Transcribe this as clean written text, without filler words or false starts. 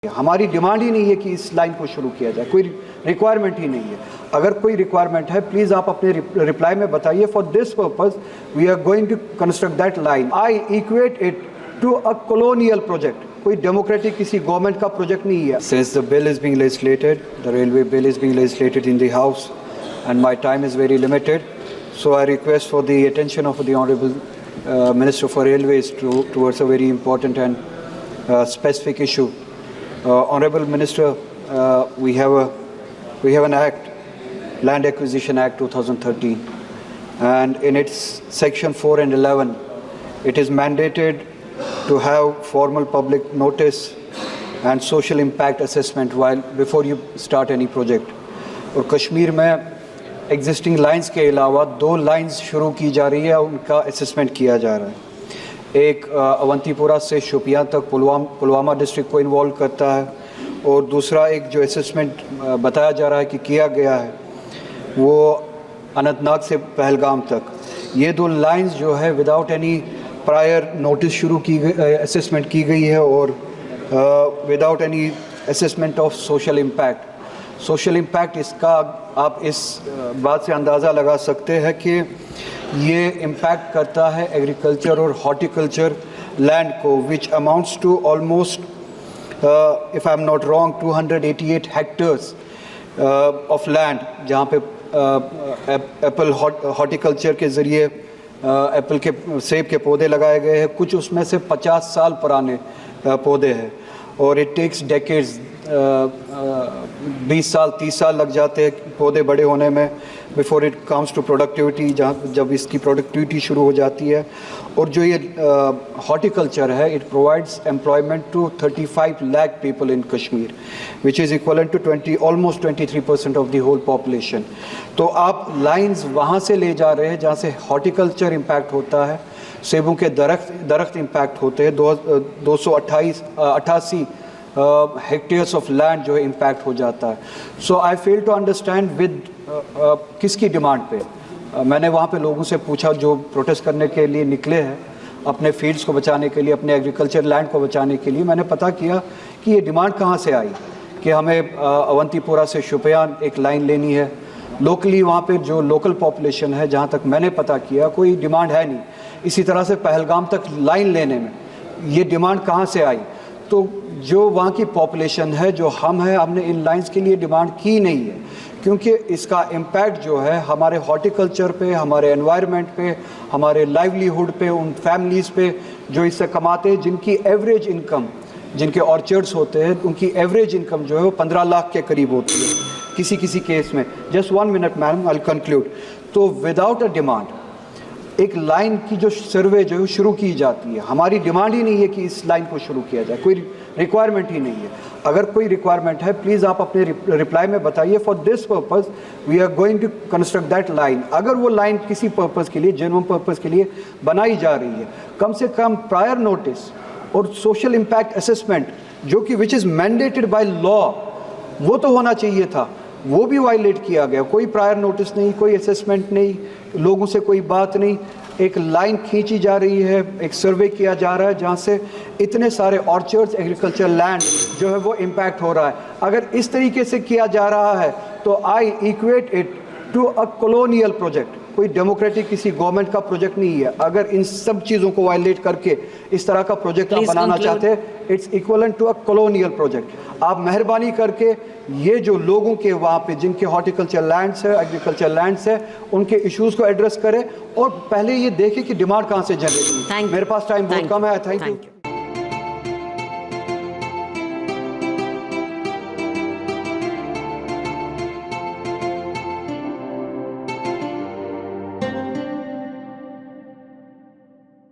हमारी डिमांड ही नहीं है कि इस लाइन को शुरू किया जाए, कोई रिक्वायरमेंट ही नहीं है। अगर कोई रिक्वायरमेंट है प्लीज़ आप अपने रिप्लाई में बताइए। For this purpose we are going to construct that line. I equate it to a colonial project, कोई डेमोक्रेटिक किसी गवर्नमेंट का प्रोजेक्ट नहीं है। Since the bill is being legislated, the railway bill is being legislated in the house and my time is very limited, so I request for the attention of the Honorable Minister for Railways towards a very important and specific issue. Honorable Minister, we have an act, Land Acquisition Act 2013, and in its section 4 and 11, it is mandated to have formal public notice and social impact assessment before you start any project. और कश्मीर में existing lines के अलावा 2 lines शुरू की जा रही है, उनका असेसमेंट किया जा रहा है। एक अवंतीपुरा से शोपियां तक पुलवामा डिस्ट्रिक्ट को इन्वॉल्व करता है, और दूसरा एक जो असेसमेंट बताया जा रहा है कि किया गया है वो अनंतनाग से पहलगाम तक। ये 2 लाइंस जो है विदाउट एनी प्रायर नोटिस शुरू की गई, असेसमेंट की गई है, और without any assessment of social impact. Social impact इसका आप इस बात से अंदाज़ा लगा सकते हैं कि ये इम्पैक्ट करता है एग्रीकल्चर और हॉर्टिकल्चर लैंड को, which amounts to almost, if I am not wrong, 288 hectares of land, जहाँ पे एप्पल हॉर्टिकल्चर के ज़रिए एप्पल के सेब के पौधे लगाए गए हैं। कुछ उसमें से 50 साल पुराने पौधे हैं, और इट टेक्स डेकेड्स, 20 साल 30 साल लग जाते हैं पौधे बड़े होने में before it comes to productivity, जब इसकी प्रोडक्टिविटी शुरू हो जाती है। और जो ये हॉर्टिकल्चर है, it provides employment to 35 lakh people in Kashmir, which is equivalent to almost 23% of the whole population. तो आप लाइंस वहाँ से ले जा रहे हैं जहाँ से हॉर्टिकल्चर इम्पैक्ट होता है, सेबों के दरख्त इम्पैक्ट होते हैं। 288 हेक्टेयर्स ऑफ लैंड जो है इम्पैक्ट हो जाता है। सो आई फेल टू अंडरस्टैंड विद किसकी डिमांड पे। मैंने वहाँ पे लोगों से पूछा जो प्रोटेस्ट करने के लिए निकले हैं, अपने फील्ड्स को बचाने के लिए, अपने एग्रीकल्चर लैंड को बचाने के लिए। मैंने पता किया कि ये डिमांड कहाँ से आई कि हमें अवंतीपुरा से शोपियान एक लाइन लेनी है। लोकली वहाँ पे जो लोकल पॉपुलेशन है, जहाँ तक मैंने पता किया, कोई डिमांड है नहीं। इसी तरह से पहलगाम तक लाइन लेने में ये डिमांड कहाँ से आई? तो जो वहाँ की पॉपुलेशन है, जो हम हैं, हमने इन लाइंस के लिए डिमांड की नहीं है, क्योंकि इसका इम्पैक्ट जो है हमारे हॉर्टिकल्चर पे, हमारे एनवायरनमेंट पे, हमारे लाइवलीहुड पे, उन फैमिलीज़ पे जो इससे कमाते हैं, जिनकी एवरेज इनकम, जिनके ऑर्चर्ड्स होते हैं, उनकी एवरेज इनकम जो है वो 15 लाख के करीब होती है किसी केस में। Just 1 minute madam, I will conclude. तो विदाउट अ डिमांड एक लाइन की जो सर्वे जो है शुरू की जाती है, हमारी डिमांड ही नहीं है कि इस लाइन को शुरू किया जाए, कोई रिक्वायरमेंट ही नहीं है। अगर कोई रिक्वायरमेंट है प्लीज़ आप अपने रिप्लाई में बताइए। For this purpose we are going to construct that line. अगर वो लाइन किसी पर्पस के लिए, जेन्युइन पर्पस के लिए बनाई जा रही है, कम से कम प्रायर नोटिस और सोशल इम्पैक्ट असेसमेंट, जो कि which is mandated by law, वो तो होना चाहिए था। वो भी वायलेट किया गया। कोई प्रायर नोटिस नहीं, कोई असेसमेंट नहीं, लोगों से कोई बात नहीं। एक लाइन खींची जा रही है, एक सर्वे किया जा रहा है जहाँ से इतने सारे ऑर्चर्ड्स, एग्रीकल्चर लैंड जो है वो इम्पैक्ट हो रहा है। अगर इस तरीके से किया जा रहा है तो I equate it to a colonial project, कोई डेमोक्रेटिक किसी गवर्नमेंट का प्रोजेक्ट नहीं है। अगर इन सब चीज़ों को वायलेट करके इस तरह का प्रोजेक्ट आप बनाना चाहते हैं, it's equivalent to a colonial project. आप मेहरबानी करके ये जो लोगों के वहाँ पे जिनके हॉर्टिकल्चर लैंड्स है, एग्रीकल्चर लैंड्स है, उनके इश्यूज़ को एड्रेस करें, और पहले ये देखें कि डिमांड कहाँ से जनरेट हुई। मेरे पास टाइम बहुत कम है। Thank you.